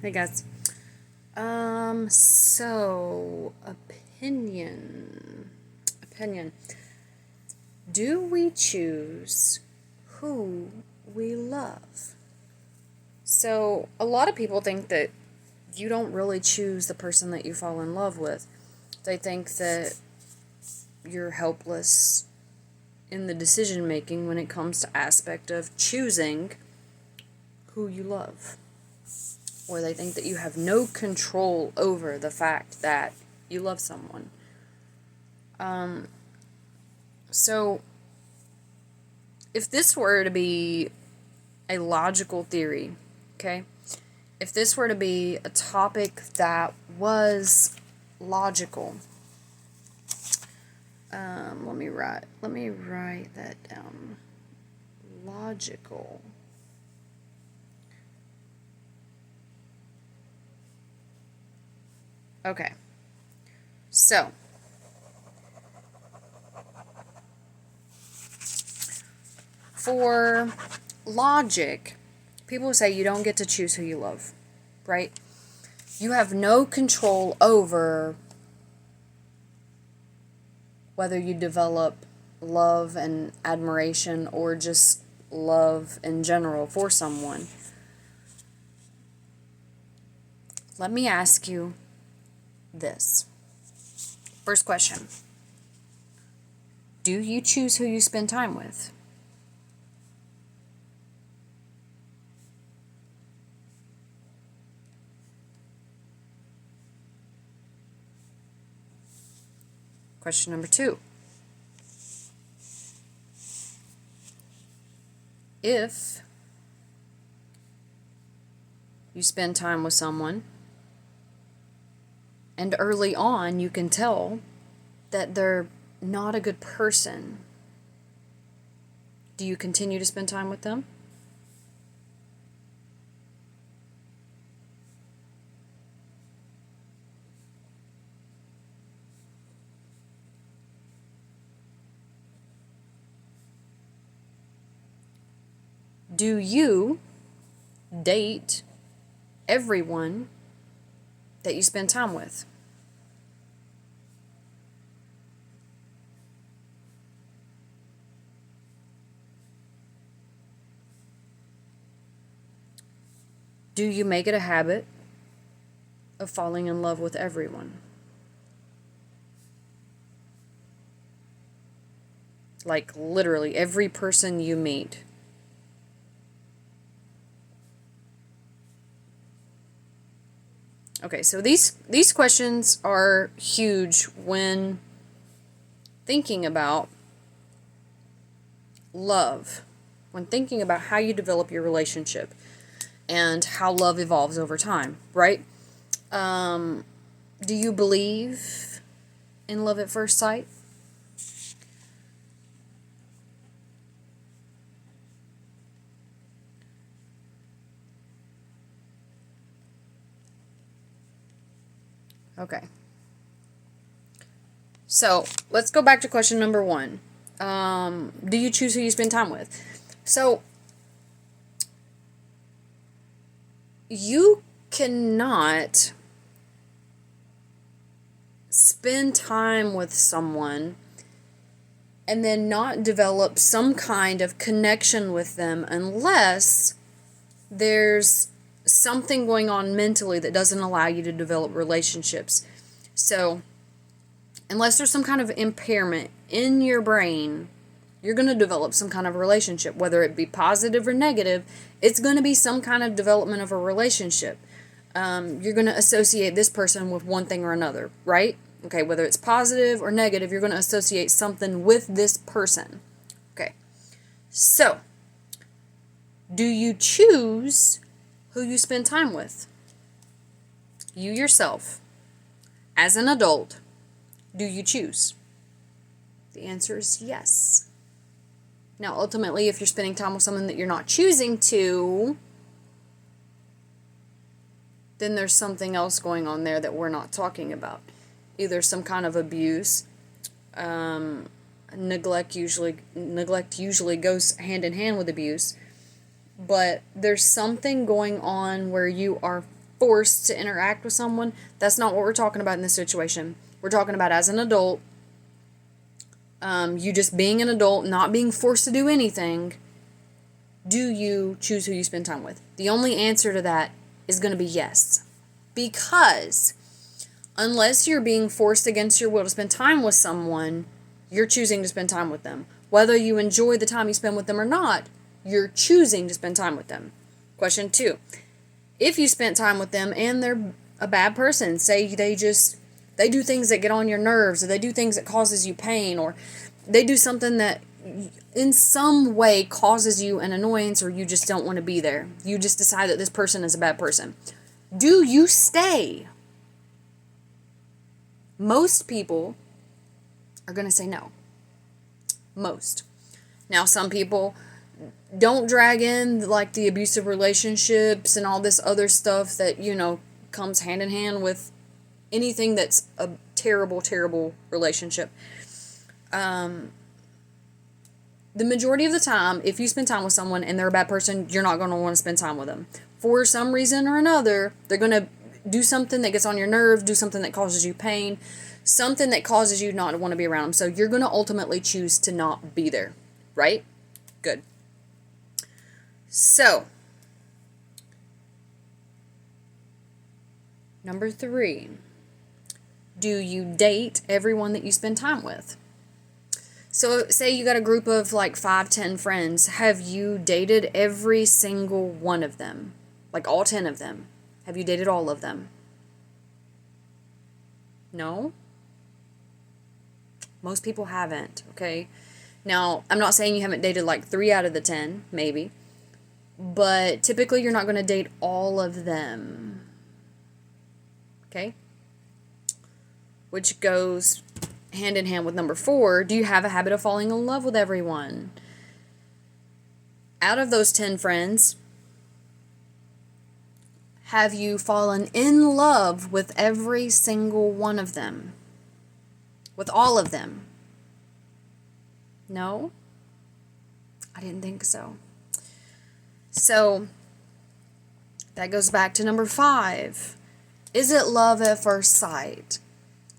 Hey guys. So opinion. Do we choose who we love? So a lot of people think that you don't really choose the person that you fall in love with. They think that you're helpless in the decision making when it comes to aspect of choosing who you love. Or they think that you have no control over the fact that you love someone. So, if this were to be a logical theory, okay? If this were to be a topic that was logical, let me write that down. Logical. Okay. So, for logic, people say you don't get to choose who you love, right? You have no control over whether you develop love and admiration or just love in general for someone. Let me ask you this. First question. Do you choose who you spend time with? Question number 2. If you spend time with someone and early on you can tell that they're not a good person, do you continue to spend time with them? Do you date everyone that you spend time with? Do you make it a habit of falling in love with everyone? Like literally every person you meet. Okay, so these questions are huge when thinking about love, when thinking about how you develop your relationship and how love evolves over time, right? Do you believe in love at first sight? Okay. So let's go back to question number 1. Do you choose who you spend time with? So you cannot spend time with someone and then not develop some kind of connection with them unless there's something going on mentally that doesn't allow you to develop relationships. So, unless there's some kind of impairment in your brain, you're going to develop some kind of relationship, whether it be positive or negative. It's going to be some kind of development of a relationship. You're going to associate this person with one thing or another, right? Okay, whether it's positive or negative, you're going to associate something with this person. Okay, so do you choose who you spend time with? You yourself, as an adult, do you choose? The answer is yes. Now, ultimately, if you're spending time with someone that you're not choosing to, then there's something else going on there that we're not talking about. Either some kind of abuse, neglect usually goes hand in hand with abuse, but there's something going on where you are forced to interact with someone. That's not what we're talking about in this situation. We're talking about as an adult, you just being an adult, not being forced to do anything. Do you choose who you spend time with? The only answer to that is going to be yes. Because unless you're being forced against your will to spend time with someone, you're choosing to spend time with them. Whether you enjoy the time you spend with them or not, you're choosing to spend time with them. Question 2. If you spent time with them and they're a bad person, say they do things that get on your nerves, or they do things that causes you pain, or they do something that in some way causes you an annoyance, or you just don't want to be there. You just decide that this person is a bad person. Do you stay? Most people are going to say no. Most. Now, some people don't drag in like the abusive relationships and all this other stuff that, comes hand in hand with anything that's a terrible, terrible relationship. The majority of the time, if you spend time with someone and they're a bad person, you're not going to want to spend time with them. For some reason or another, they're going to do something that gets on your nerves, do something that causes you pain, something that causes you not to want to be around them. So you're going to ultimately choose to not be there, right? Good. So, number 3, do you date everyone that you spend time with? So, say you got a group of like 5, 10 friends. Have you dated every single one of them? Like all 10 of them? Have you dated all of them? No? Most people haven't, okay? Now, I'm not saying you haven't dated like 3 out of the 10, maybe. But typically you're not going to date all of them. Okay? Which goes hand in hand with number 4. Do you have a habit of falling in love with everyone? Out of those 10 friends, have you fallen in love with every single one of them? With all of them? No? I didn't think so. So, that goes back to number 5. Is it love at first sight?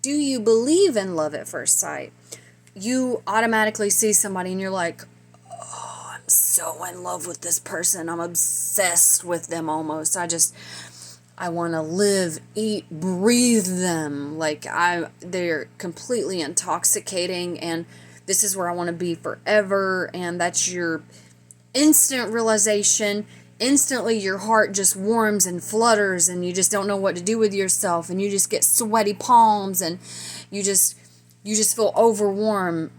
Do you believe in love at first sight? You automatically see somebody and you're like, oh, I'm so in love with this person. I'm obsessed with them almost. I want to live, eat, breathe them. They're completely intoxicating, and this is where I want to be forever. And that's your instant realization. Instantly your heart just warms and flutters, and you just don't know what to do with yourself, and you just get sweaty palms, and you just feel overwhelmed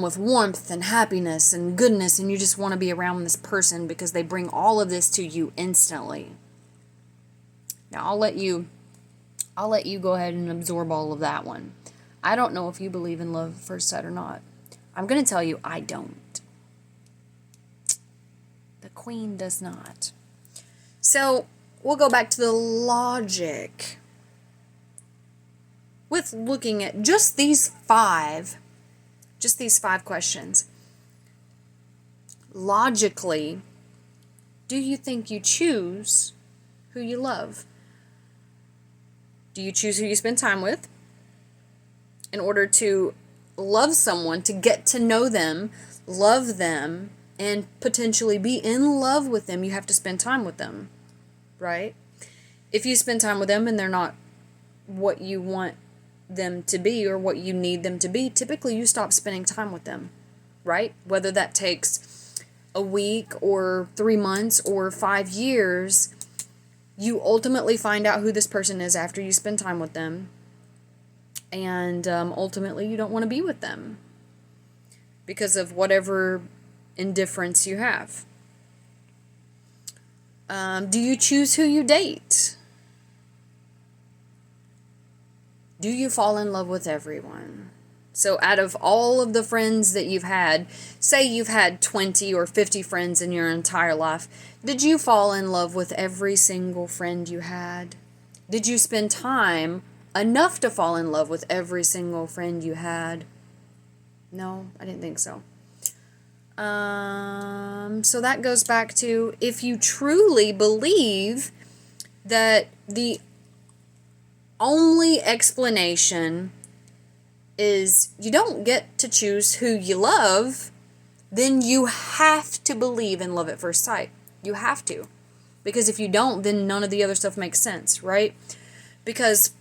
with warmth and happiness and goodness, and you just want to be around this person because they bring all of this to you instantly. Now I'll let you go ahead and absorb all of that one. I don't know if you believe in love at first sight or not. I'm going to tell you I don't. The queen does not. So, we'll go back to the logic. With looking at just these 5 questions. Logically, do you think you choose who you love? Do you choose who you spend time with? In order to love someone, to get to know them, love them, and potentially be in love with them, you have to spend time with them, right? If you spend time with them and they're not what you want them to be or what you need them to be, typically you stop spending time with them, right? Whether that takes a week or 3 months or 5 years, you ultimately find out who this person is after you spend time with them, and ultimately you don't want to be with them because of whatever indifference you have. Do you choose who you date? Do you fall in love with everyone? So out of all of the friends that you've had, say you've had 20 or 50 friends in your entire life, did you fall in love with every single friend you had? Did you spend time enough to fall in love with every single friend you had? No, I didn't think so. So that goes back to, if you truly believe that the only explanation is you don't get to choose who you love, then you have to believe in love at first sight. You have to. Because if you don't, then none of the other stuff makes sense, right? Because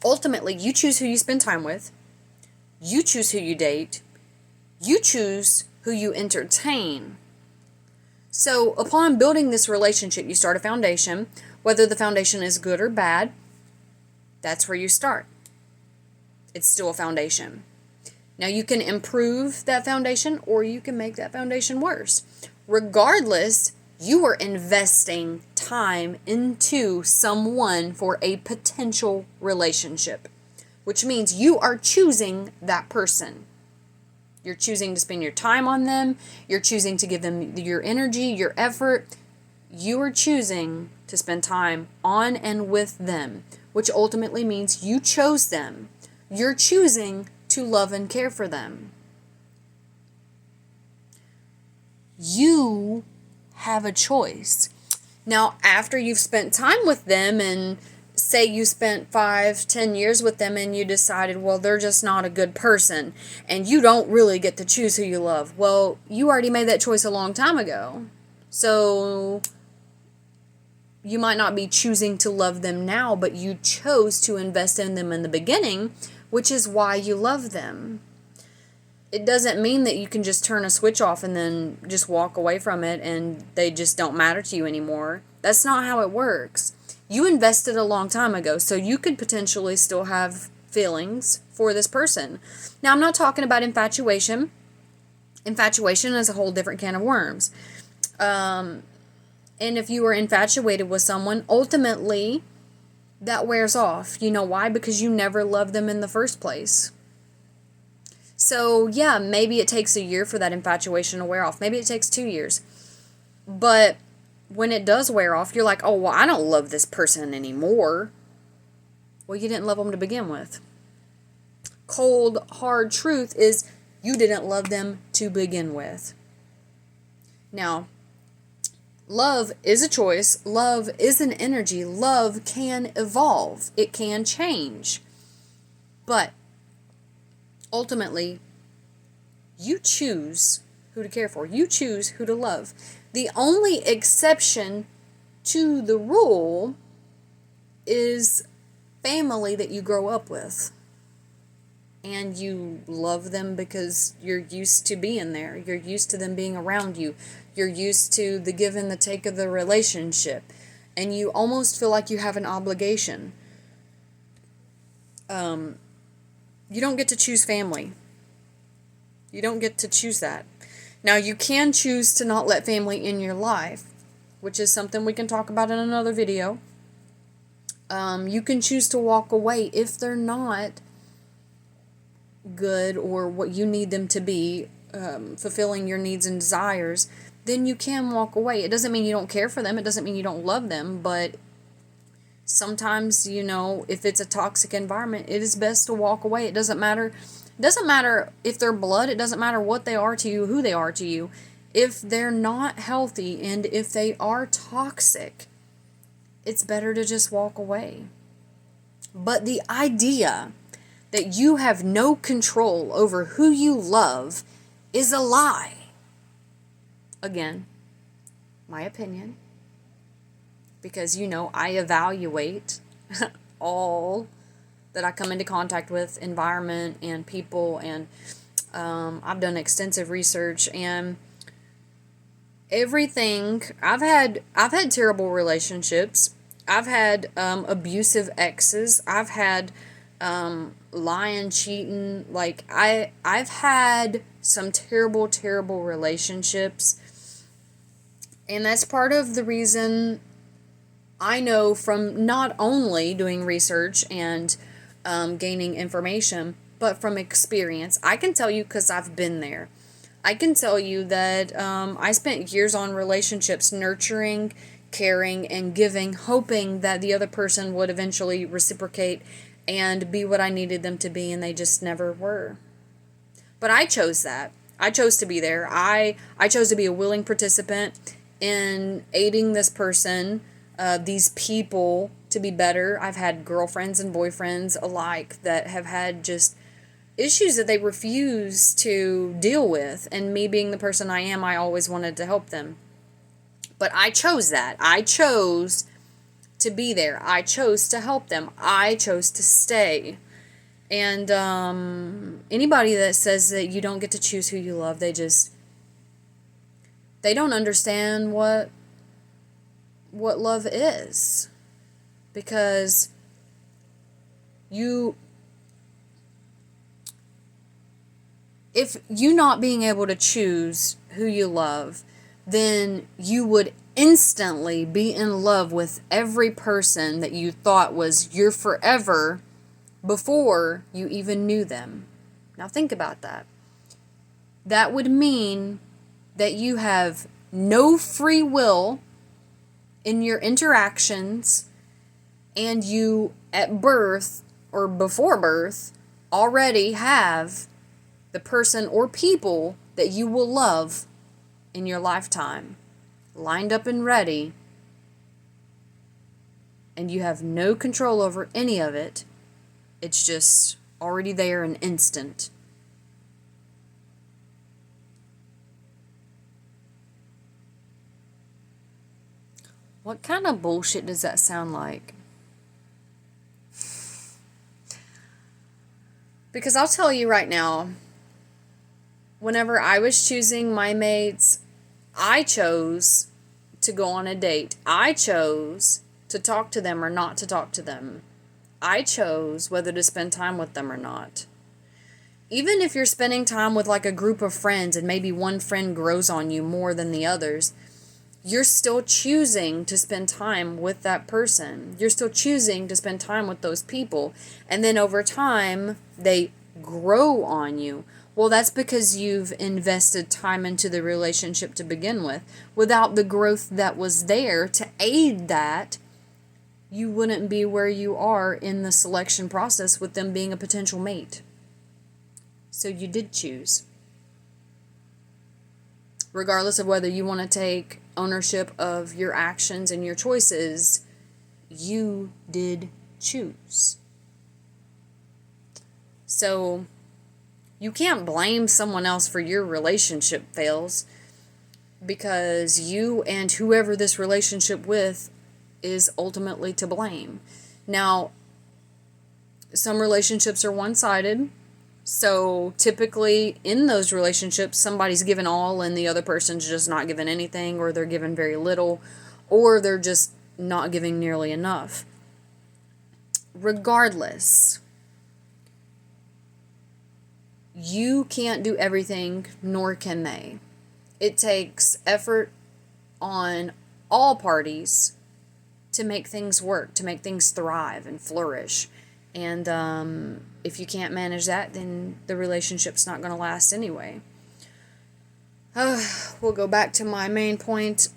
ultimately, you choose who you spend time with. You choose who you date. You choose who you entertain. So upon building this relationship, you start a foundation. Whether the foundation is good or bad, that's where you start. It's still a foundation. Now you can improve that foundation or you can make that foundation worse. Regardless, you are investing time into someone for a potential relationship, which means you are choosing that person. You're choosing to spend your time on them. You're choosing to give them your energy, your effort. You are choosing to spend time on and with them, which ultimately means you chose them. You're choosing to love and care for them. You have a choice. Now, after you've spent time with them and say you spent 5-10 years with them and you decided, well, they're just not a good person and you don't really get to choose who you love. Well, you already made that choice a long time ago. So you might not be choosing to love them now, but you chose to invest in them in the beginning, which is why you love them. It doesn't mean that you can just turn a switch off and then just walk away from it and they just don't matter to you anymore. That's not how it works. You invested a long time ago, so you could potentially still have feelings for this person. Now, I'm not talking about infatuation. Infatuation is a whole different can of worms. And if you are infatuated with someone, ultimately, that wears off. You know why? Because you never loved them in the first place. So, yeah, maybe it takes a year for that infatuation to wear off. Maybe it takes 2 years. But when it does wear off, you're like, oh, well, I don't love this person anymore. Well, you didn't love them to begin with. Cold, hard truth is you didn't love them to begin with. Now, love is a choice. Love is an energy. Love can evolve. It can change. But ultimately, you choose who to care for. You choose who to love. The only exception to the rule is family that you grow up with. And you love them because you're used to being there. You're used to them being around you. You're used to the give and the take of the relationship. And you almost feel like you have an obligation. You don't get to choose family. You don't get to choose that. Now, you can choose to not let family in your life, which is something we can talk about in another video. You can choose to walk away if they're not good or what you need them to be, fulfilling your needs and desires. Then you can walk away. It doesn't mean you don't care for them. It doesn't mean you don't love them, but sometimes, if it's a toxic environment, it is best to walk away. It doesn't matter. It doesn't matter if they're blood. It doesn't matter what they are to you, who they are to you. If they're not healthy and if they are toxic, it's better to just walk away. But the idea that you have no control over who you love is a lie. Again, my opinion. Because, I evaluate all that I come into contact with, environment and people, and I've done extensive research, and everything. I've had terrible relationships. I've had abusive exes. I've had lying, cheating. Like, I've had some terrible, terrible relationships, and that's part of the reason I know from not only doing research and gaining information, but from experience. I can tell you because I've been there. I can tell you that I spent years on relationships nurturing, caring, and giving, hoping that the other person would eventually reciprocate and be what I needed them to be, and they just never were. But I chose that. I chose to be there. I chose to be a willing participant in aiding this person these people to be better. I've had girlfriends and boyfriends alike that have had just issues that they refuse to deal with. And me being the person I am, I always wanted to help them. But I chose that. I chose to be there. I chose to help them. I chose to stay. And anybody that says that you don't get to choose who you love, they don't understand what love is. Because if you not being able to choose who you love, then you would instantly be in love with every person that you thought was your forever before you even knew them. Now think about that. That would mean that you have no free will in your interactions, and you at birth or before birth already have the person or people that you will love in your lifetime lined up and ready, and you have no control over any of it. It's just already there and instant. What kind of bullshit does that sound like? Because I'll tell you right now, whenever I was choosing my mates, I chose to go on a date. I chose to talk to them or not to talk to them. I chose whether to spend time with them or not. Even if you're spending time with like a group of friends and maybe one friend grows on you more than the others, you're still choosing to spend time with that person. You're still choosing to spend time with those people. And then over time, they grow on you. Well, that's because you've invested time into the relationship to begin with. Without the growth that was there to aid that, you wouldn't be where you are in the selection process with them being a potential mate. So you did choose. Regardless of whether you want to take ownership of your actions and your choices, you did choose. So you can't blame someone else for your relationship fails, because you and whoever this relationship with is ultimately to blame. Now, some relationships are one-sided. So typically in those relationships, somebody's given all and the other person's just not given anything, or they're given very little, or they're just not giving nearly enough. Regardless, you can't do everything, nor can they. It takes effort on all parties to make things work, to make things thrive and flourish. And if you can't manage that, then the relationship's not going to last anyway. We'll go back to my main point.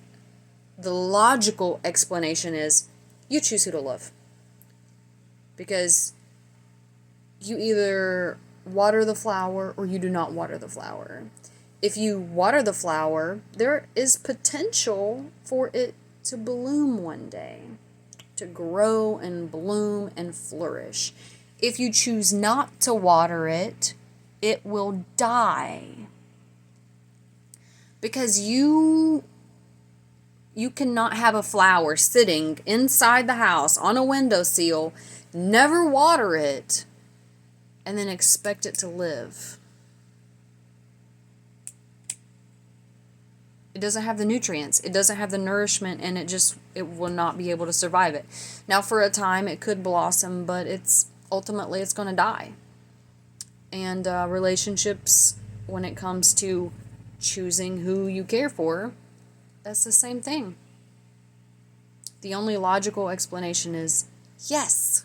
The logical explanation is you choose who to love. Because you either water the flower or you do not water the flower. If you water the flower, there is potential for it to bloom one day, to grow and bloom and flourish. If you choose not to water it, it will die. Because you cannot have a flower sitting inside the house on a windowsill, never water it, and then expect it to live. It doesn't have the nutrients. It doesn't have the nourishment, and it will not be able to survive it. Now, for a time, it could blossom, but ultimately it's going to die. And relationships, when it comes to choosing who you care for, that's the same thing. The only logical explanation is yes,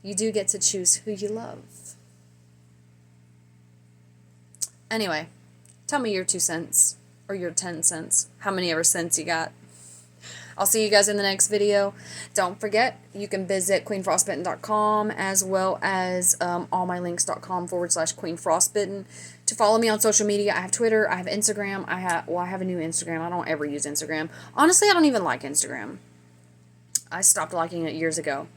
you do get to choose who you love. Anyway, tell me your 2 cents. Or your 10 cents. How many ever cents you got. I'll see you guys in the next video. Don't forget, you can visit queenfrostbitten.com as well as allmylinks.com/queenfrostbitten to follow me on social media. I have Twitter. I have Instagram. I have a new Instagram. I don't ever use Instagram. Honestly, I don't even like Instagram. I stopped liking it years ago.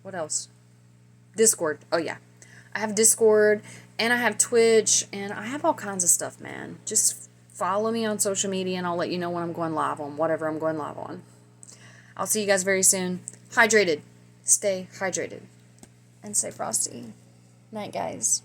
What else? Discord. Oh, yeah. I have Discord, and I have Twitch, and I have all kinds of stuff, man. Just follow me on social media, and I'll let you know when I'm going live on whatever I'm going live on. I'll see you guys very soon. Hydrated. Stay hydrated. And stay frosty. Night, guys.